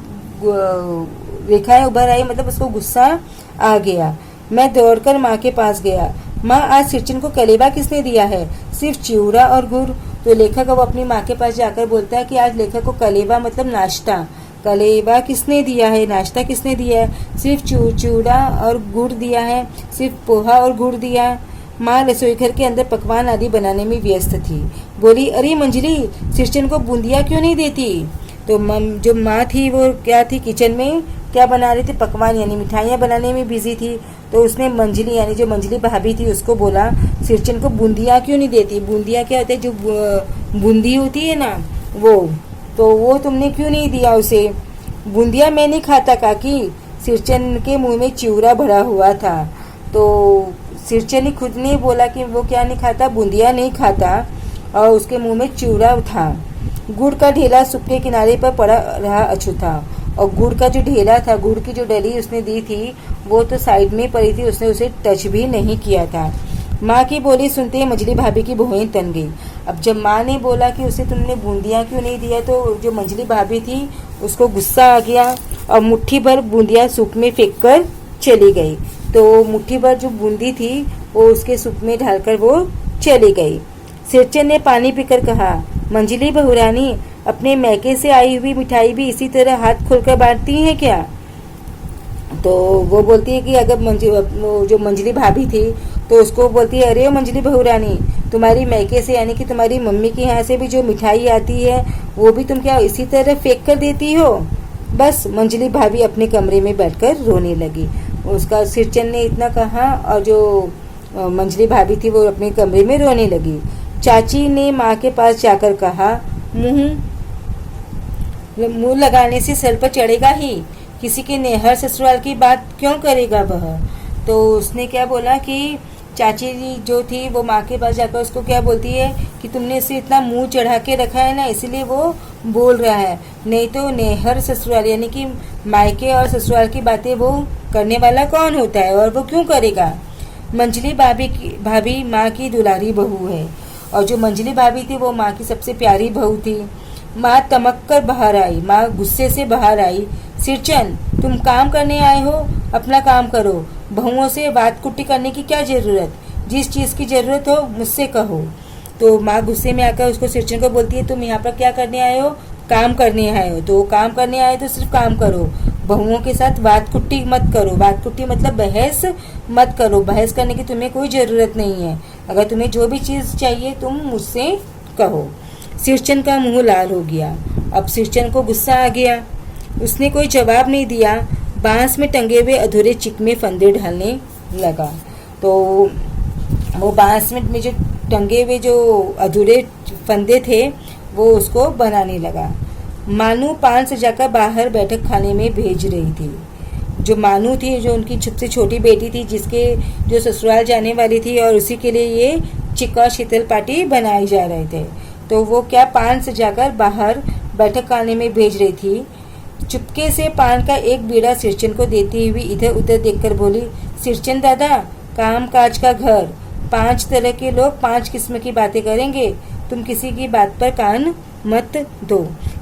रेखाएं उभर आई, मतलब उसको गुस्सा आ गया। मैं दौड़कर माँ के पास गया। माँ, आज सिरचन को कलेवा किसने दिया है? सिर्फ चिवड़ा और गुड़। तो लेखक अब अपनी माँ के पास जाकर बोलता है कि आज लेखक को कलेवा मतलब नाश्ता, कलेवा किसने दिया है, नाश्ता किसने दिया है? सिर्फ चिवड़ा और गुड़ दिया है, सिर्फ पोहा और गुड़ दिया है। माँ रसोई घर के अंदर पकवान आदि बनाने में व्यस्त थी। बोली, अरे मंजली, सिरचन को बूंदिया क्यों नहीं देती? तो जो माँ थी वो क्या थी, किचन में क्या बना रही थी, पकवान यानी मिठाइयाँ बनाने में बिजी थी। तो उसने मंजली यानी जो मंजली भाभी थी उसको बोला, सिरचन को बूंदिया क्यों नहीं देती? बूंदिया क्या होता है, जो बूंदी होती है ना वो, तो वो तुमने क्यों नहीं दिया उसे? बूंदिया मैं नहीं खाता काकी। सिरचन के मुंह में चिवड़ा भरा हुआ था। तो सिरचन ही खुद ने बोला कि वो क्या नहीं खाता, बूंदिया नहीं खाता, और उसके मुंह में चिवड़ा था। गुड़ का ढेला सूप के किनारे पर पड़ा रहा अछूता, और गुड़ का जो ढेला था, गुड़ की जो डली उसने दी थी वो तो साइड में पड़ी थी, उसने उसे टच भी नहीं किया था। माँ की बोली सुनते ही मंजली भाभी की भौहें तन गई। अब जब माँ ने बोला कि उसे तुमने बूंदिया क्यों नहीं दिया, तो जो मंजली भाभी थी उसको गुस्सा आ गया और मुट्ठी भर बूंदिया सूप में फेंक कर चली गई। तो मुट्ठी भर जो बूंदी थी वो उसके सूप में ढालकर वो चली गई। सिरचन ने पानी पीकर कहा, मंजली बहुरानी, अपने मैके से आई हुई मिठाई भी इसी तरह हाथ खोलकर बांटती हैं क्या? तो वो बोलती है कि अगर जो मंजली भाभी थी तो उसको बोलती है, अरे मंजली बहुरानी, तुम्हारी मैके से यानी कि तुम्हारी मम्मी के यहाँ से भी जो मिठाई आती है वो भी तुम क्या इसी तरह फेंक कर देती हो? बस मंजली भाभी अपने कमरे में बैठकर रोने लगी। उसका सिरचन ने इतना कहा और जो मंजली भाभी थी वो अपने कमरे में रोने लगी। चाची ने माँ के पास जाकर कहा, मुंह लगाने से सर पर चढ़ेगा ही, किसी के नेहर ससुराल की बात क्यों करेगा वह? तो उसने क्या बोला कि चाची जो थी वो माँ के पास जाकर उसको क्या बोलती है कि तुमने इसे इतना मुंह चढ़ा के रखा है ना, इसलिए वो बोल रहा है, नहीं तो नेहर ससुराल यानी कि मायके और ससुराल की बातें वो करने वाला कौन होता है और वो क्यों करेगा? मंजली भाभी माँ की दुलारी बहू है, और जो मंजली भाभी थी वो माँ की सबसे प्यारी बहू थी। माँ तमक कर बाहर आई, माँ गुस्से से बाहर आई। सिरचन, तुम काम करने आए हो, अपना काम करो, बहुओं से बात कुट्टी करने की क्या जरूरत? जिस चीज़ की जरूरत हो मुझसे कहो। तो माँ गुस्से में आकर उसको सिरचन को बोलती है, तुम यहाँ पर क्या करने आए हो? काम करने आए हो, तो काम करने आए तो सिर्फ काम करो, बहुओं के साथ बात कुट्टी मत करो। बात कुट्टी मतलब बहस मत करो। बहस करने की तुम्हें कोई ज़रूरत नहीं है। अगर तुम्हें जो भी चीज़ चाहिए तुम मुझसे कहो। सिरचन का मुंह लाल हो गया। अब सिरचन को गुस्सा आ गया। उसने कोई जवाब नहीं दिया। बांस में टंगे हुए अधूरे चिक में फंदे डालने लगा। तो वो बांस में जो टंगे हुए जो अधूरे फंदे थे वो उसको बनाने लगा। मानू पान सजाकर बाहर बैठक खाने में भेज रही थी। जो मानू थी, जो उनकी सबसे छोटी बेटी थी, जिसके जो ससुराल जाने वाली थी, और उसी के लिए ये चिक्का शीतल पार्टी बनाए जा रहे थे। तो वो क्या पान सजाकर बाहर बैठक खाने में भेज रही थी। चुपके से पान का एक बीड़ा सिरचन को देती हुई इधर उधर देखकर बोली, सिरचन दादा, काम काज का घर, 5 तरह के लोग 5 किस्म की बातें करेंगे, तुम किसी की बात पर कान मत दो।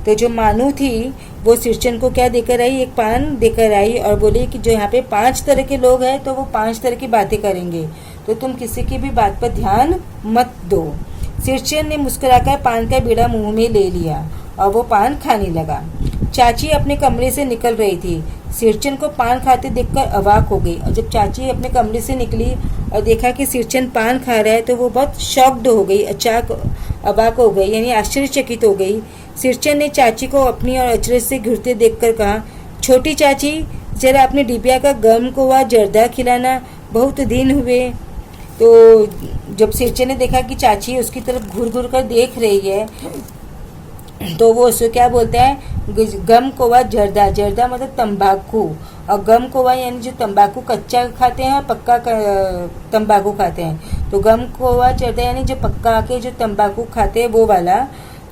तो जो मानू थी वो सिरचन को क्या देकर आई, एक पान देकर आई और बोली कि जो यहाँ पे 5 तरह के लोग हैं तो वो 5 तरह की बातें करेंगे, तो तुम किसी की भी बात पर ध्यान मत दो। सिरचन ने मुस्कुराकर पान का बीड़ा मुंह में ले लिया और वो पान खाने लगा। चाची अपने कमरे से निकल रही थी। सिरचन को पान खाते देखकर अवाक हो गई, और जब चाची अपने कमरे से निकली और देखा कि सिरचन पान खा रहा है तो वो बहुत शॉक्ड हो गई, अवाक हो गई, यानी आश्चर्यचकित हो गई। सिरचन ने चाची को अपनी और अचरज से घूरते देखकर कहा, छोटी चाची, जरा अपने डिबिया का गम कोवा जर्दा खिलाना, बहुत दिन हुए। तो जब सिरचन ने देखा कि चाची उसकी तरफ घूर घूर कर देख रही है तो वो उसको क्या बोलता है, गम कोवा जर्दा, जर्दा मतलब तंबाकू, और गम कोवा यानी जो तंबाकू कच्चा खाते हैं, पक्का तंबाकू खाते हैं। तो गम कोवा जर्दा यानी जो पक्का के जो तंबाकू खाते हैं वो वाला,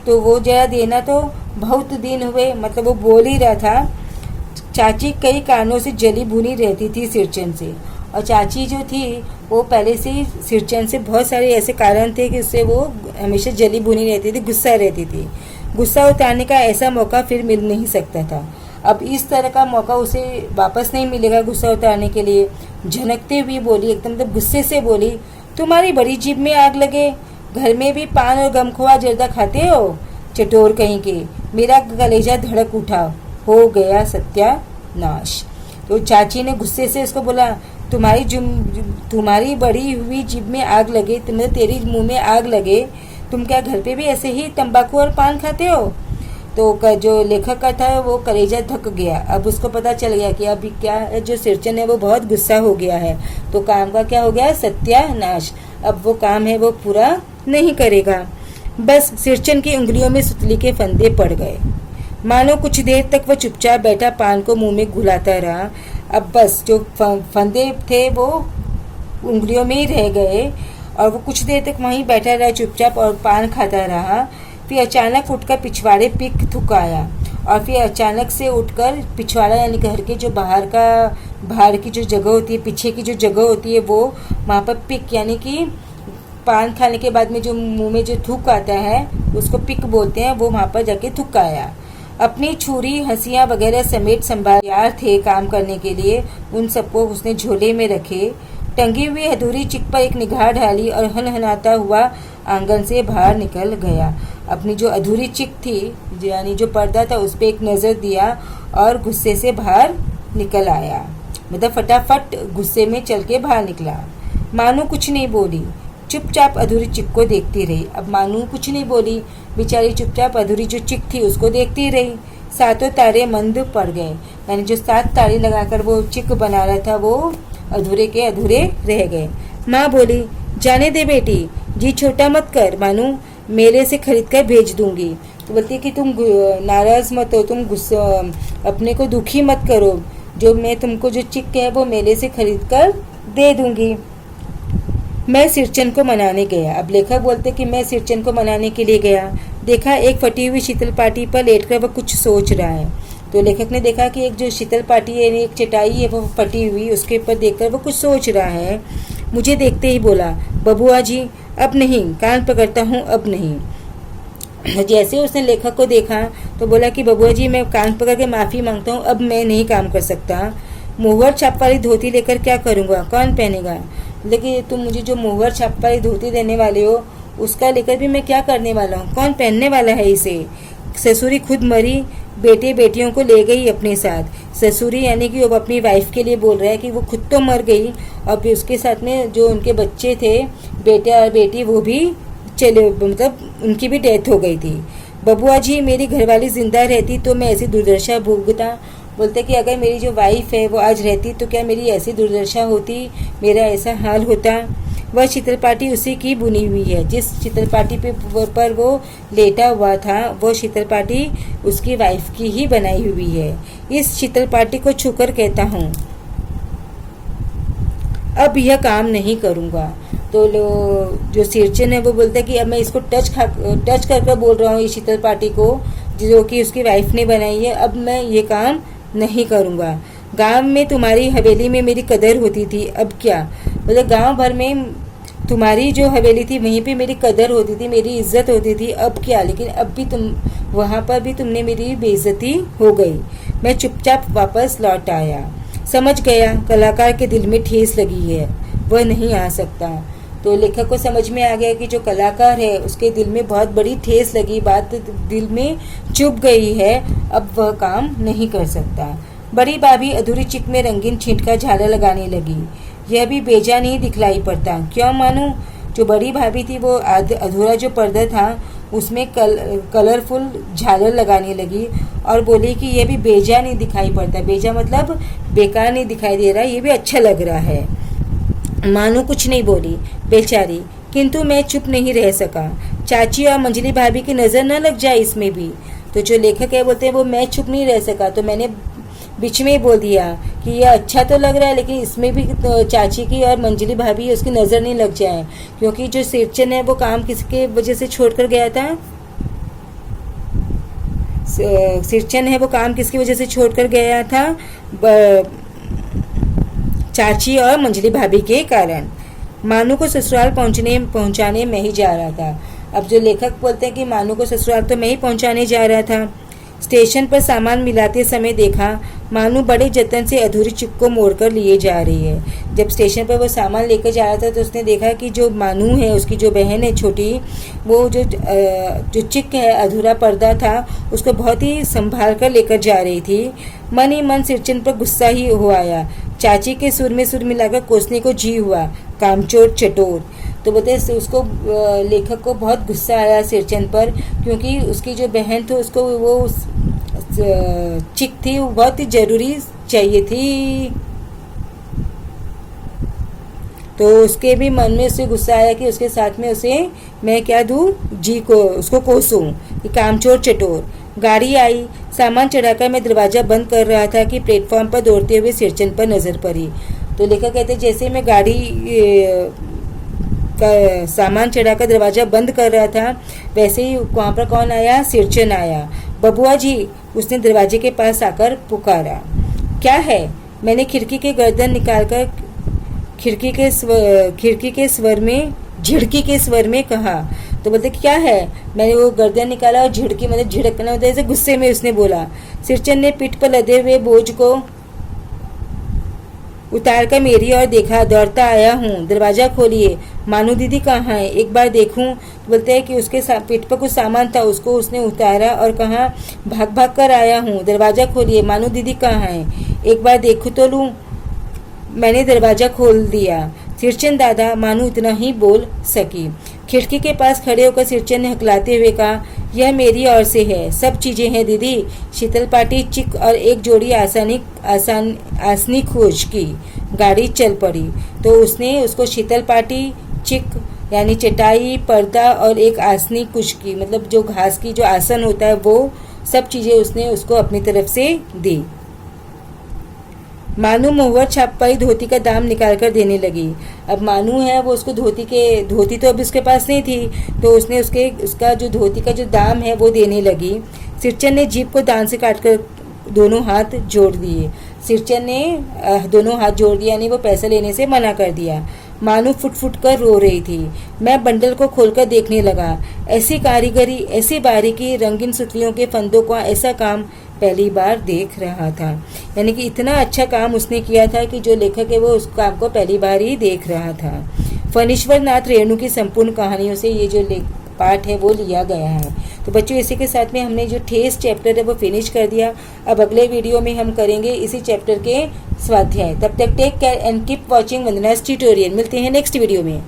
तो वो जरा देना, तो बहुत दिन हुए, मतलब वो बोल ही रहा था। चाची कई कारणों से जली भुनी रहती थी सिरचन से, और चाची जो थी वो पहले से ही सिरचन से बहुत सारे ऐसे कारण थे कि उससे वो हमेशा जली भुनी रहती थी, गुस्सा रहती थी। गुस्सा उतारने का ऐसा मौका फिर मिल नहीं सकता था। अब इस तरह का मौका उसे वापस नहीं मिलेगा गुस्सा उतारने के लिए। झनकते हुए बोली, एकदम गुस्से से बोली, तुम्हारी बड़ी जीभ में आग लगे, घर में भी पान और गमखोआ जर्दा खाते हो, चटोर कहीं के। मेरा कलेजा धड़क उठा, हो गया सत्यानाश। तो चाची ने गुस्से से उसको बोला, तुम्हारी बड़ी हुई जीभ में आग लगे, तुम्हें तेरी मुंह में आग लगे, तुम क्या घर पे भी ऐसे ही तंबाकू और पान खाते हो? तो जो लेखक का था वो कलेजा धक गया। अब उसको पता चल गया कि अभी क्या है, जो सिरचन है वो बहुत गुस्सा हो गया है, तो काम का क्या हो गया, सत्यानाश। अब वो काम है वो पूरा नहीं करेगा। बस सिरचन की उंगलियों में सुतली के फंदे पड़ गए। मानो कुछ देर तक वो चुपचाप बैठा पान को मुंह में घुलाता रहा। अब बस जो फंदे थे वो उंगलियों में ही रह गए, और वो कुछ देर तक वहीं बैठा रहा चुपचाप और पान खाता रहा। फिर अचानक उठकर पिछवाड़े पिक थुकाया, और फिर अचानक से उठकर पिछवाड़ा यानी घर के जो बाहर की जो जगह होती है, पीछे की जो जगह होती है, वो वहाँ पर पिक यानी कि पान खाने के बाद में जो मुंह में जो थूक आता है उसको पिक बोलते हैं, वो वहाँ पर जाके थुकाया। अपनी छुरी, हंसियाँ वगैरह समेट संभाल तैयार थे काम करने के लिए, उन सबको उसने झोले में रखे। टंगी हुई अधूरी चिक पर एक निगाह डाली और हनहनाता हुआ आंगन से बाहर निकल गया। अपनी जो अधूरी चिक थी यानी जो पर्दा था उस पर एक नज़र दिया और गुस्से से बाहर निकल आया, मतलब फटाफट गुस्से में चल के बाहर निकला। मानू कुछ नहीं बोली, चुपचाप अधूरी चिक को देखती रही। अब मानू कुछ नहीं बोली, बेचारी चुपचाप अधूरी जो चिक थी उसको देखती रही। 7 तारे मंद पड़ गए, यानी जो 7 तारे लगाकर वो चिक बना रहा था वो अधूरे के अधूरे रह गए। माँ बोली, जाने दे बेटी, जी छोटा मत कर, मानू मेले से खरीद कर भेज दूंगी। तो बोलती कि तुम नाराज मत हो, तुम गुस्सा अपने को दुखी मत करो, जो मैं तुमको जो चिक है वो मेले से खरीद कर दे दूंगी। मैं सिरचन को मनाने गया। अब लेखक बोलते कि मैं सिरचन को मनाने के लिए गया, देखा एक फटी हुई शीतल पाटी पर लेटकर वह कुछ सोच रहा है। तो लेखक ने देखा कि एक जो शीतल पाटी है यानी एक चटाई है वो फटी हुई, उसके ऊपर देखकर वो कुछ सोच रहा है। मुझे देखते ही बोला, बबुआ जी अब नहीं, कान पकड़ता हूँ, अब नहीं। जैसे उसने लेखक को देखा तो बोला कि बबुआ जी मैं कान पकड़ के माफ़ी मांगता हूँ, अब मैं नहीं काम कर सकता। मुहर छाप वाली धोती लेकर क्या करूँगा, कौन पहनेगा? लेकिन तुम मुझे जो मुहर छाप वाली धोती देने वाले हो उसका लेकर भी मैं क्या करने वाला हूँ, कौन पहनने वाला है इसे? ससुरी खुद मरी, बेटे बेटियों को ले गई अपने साथ। ससुरी यानी कि वो अपनी वाइफ के लिए बोल रहा है कि वो खुद तो मर गई और फिर उसके साथ में जो उनके बच्चे थे, बेटा और बेटी, वो भी चले, मतलब उनकी भी डेथ हो गई थी। बबुआ जी, मेरी घरवाली जिंदा रहती तो मैं ऐसी दुर्दशा भोगता। बोलते कि अगर मेरी जो वाइफ है वो आज रहती तो क्या मेरी ऐसी दुर्दशा होती, मेरा ऐसा हाल होता। वह चित्रपाटी उसी की बुनी हुई है। जिस चित्रपाटी पर वो लेटा हुआ था वो चित्रपाटी उसकी वाइफ की ही बनाई हुई है। इस चित्रपाटी को छूकर कहता हूँ अब यह काम नहीं करूँगा। तो जो सिरचन है वो बोलता है कि अब मैं इसको टच कर बोल रहा हूँ इस चित्रपाटी को, जो कि उसकी वाइफ ने बनाई है, अब मैं ये काम नहीं करूँगा। गांव में तुम्हारी हवेली में मेरी कदर होती थी, अब क्या? मतलब गांव भर में तुम्हारी जो हवेली थी वहीं पे मेरी कदर होती थी, मेरी इज्जत होती थी, अब क्या? लेकिन अब भी तुम वहाँ पर भी तुमने मेरी बेइज्जती हो गई। मैं चुपचाप वापस लौट आया। समझ गया कलाकार के दिल में ठेस लगी है, वह नहीं आ सकता। तो लेखक को समझ में आ गया कि जो कलाकार है उसके दिल में बहुत बड़ी ठेस लगी, बात दिल में चुभ गई है, अब वह काम नहीं कर सकता। बड़ी भाभी अधूरी चिक में रंगीन छींट का झालर लगाने लगी। यह भी बेजा नहीं दिखलाई पड़ता, क्यों मानूं? जो बड़ी भाभी थी वो अधूरा जो पर्दा था उसमें कलरफुल झालर लगाने लगी और बोली कि यह भी बेजा नहीं दिखाई पड़ता। बेजा मतलब बेकार नहीं दिखाई दे रहा, ये भी अच्छा लग रहा है। मानू कुछ नहीं बोली बेचारी, किंतु मैं चुप नहीं रह सका। चाची और मंजली भाभी की नज़र न लग जाए इसमें भी। तो जो लेखक है बोलते हैं वो मैं चुप नहीं रह सका, तो मैंने बीच में ही बोल दिया कि यह अच्छा तो लग रहा है लेकिन इसमें भी चाची की और मंजली भाभी उसकी नज़र नहीं लग जाए, क्योंकि जो सिरचन है वो काम किसके वजह से छोड़कर गया था? सिरचन है वो काम किसकी वजह से छोड़कर गया था? चाची और मंजली भाभी के कारण। मानू को ससुराल पहुंचाने में ही जा रहा था। अब जो लेखक बोलते हैं कि मानू को ससुराल तो मैं ही पहुंचाने जा रहा था। स्टेशन पर सामान मिलाते समय देखा मानू बड़े जतन से अधूरी चिक को मोड़कर लिए जा रही है। जब स्टेशन पर वो सामान लेकर जा रहा था तो उसने देखा कि जो मानू है, उसकी जो बहन है छोटी, वो जो चिक है, अधूरा पर्दा था, उसको बहुत ही संभाल कर लेकर जा रही थी। मन ही मन सिरचन पर गुस्सा ही हो आया। चाची के सुर में सुर मिलाकर कोसने को जी हुआ, कामचोर चटोर। तो बोलते उसको लेखक को बहुत गुस्सा आया सिरचन पर, क्योंकि उसकी जो बहन थी उसको वो चिक थी, वो बहुत ही जरूरी चाहिए थी। तो उसके भी मन में उससे गुस्सा आया कि उसके साथ में उसे मैं क्या दूं, जी को उसको कोसूं कि कामचोर चटोर। गाड़ी आई, सामान चढ़ाकर मैं दरवाज़ा बंद कर रहा था कि प्लेटफॉर्म पर दौड़ते हुए सिरचन पर नज़र पड़ी। तो लेखक कहते जैसे मैं गाड़ी का सामान चढ़ाकर दरवाज़ा बंद कर रहा था वैसे ही वहाँ पर कौन आया? सिरचन आया। बबुआ जी, उसने दरवाजे के पास आकर पुकारा। क्या है? मैंने खिड़की के गर्दन निकालकर खिड़की के स्वर में कहा। तो बोलते क्या है? मैंने वो गर्दन निकाला और झिड़की मतलब झिड़कना होता है, ऐसे गुस्से में उसने बोला। सिरचन ने पीठ पर लदे हुए बोझ को उतार कर मेरी ओर देखा। दौड़ता आया हूँ, दरवाज़ा खोलिए। मानू दीदी कहाँ है? एक बार देखूं? बोलते हैं कि उसके पीठ पर कुछ सामान था, उसको उसने उतारा और कहा भाग भाग कर आया हूँ, दरवाज़ा खोलिए। मानू दीदी कहाँ है? एक बार देखूं तो लूँ। मैंने दरवाज़ा खोल दिया। सिरचन दादा, मानू इतना ही बोल सकी। खिड़की के पास खड़े होकर सिरचन ने हकलाते हुए कहा, यह मेरी ओर से है, सब चीज़ें हैं दीदी। शीतल पाटी, चिक और एक जोड़ी आसनी खोज की। गाड़ी चल पड़ी तो उसने उसको शीतल पाटी, चिक यानी चटाई, पर्दा और एक आसनी कुछ की, मतलब जो घास की जो आसन होता है, वो सब चीज़ें उसने उसको अपनी तरफ से दी। मानू मुहर छाप पाई धोती का दाम निकाल कर देने लगी। अब मानू है वो उसको धोती तो अभी उसके पास नहीं थी, तो उसने उसका जो धोती का जो दाम है वो देने लगी। सिरचन ने जीप को दान से काटकर दोनों हाथ जोड़ दिए। सिरचन ने दोनों हाथ जोड़ दिया, यानी वो पैसा लेने से मना कर दिया। मानू फुट फुट कर रो रही थी। मैं बंडल को खोलकर देखने लगा। ऐसी कारीगरी, ऐसी बारीकी, रंगीन सुतलियों के फंदों का ऐसा काम पहली बार देख रहा था। यानी कि इतना अच्छा काम उसने किया था कि जो लेखक है वो उस काम को पहली बार ही देख रहा था। फणीश्वर नाथ रेणु की संपूर्ण कहानियों से ये जो पार्ट है वो लिया गया है। तो बच्चों इसी के साथ में हमने जो ठेस चैप्टर है वो फिनिश कर दिया। अब अगले वीडियो में हम करेंगे इसी चैप्टर के स्वाध्याय। तब तक take care and keep watching Vandana's tutorial. मिलते हैं नेक्स्ट वीडियो में।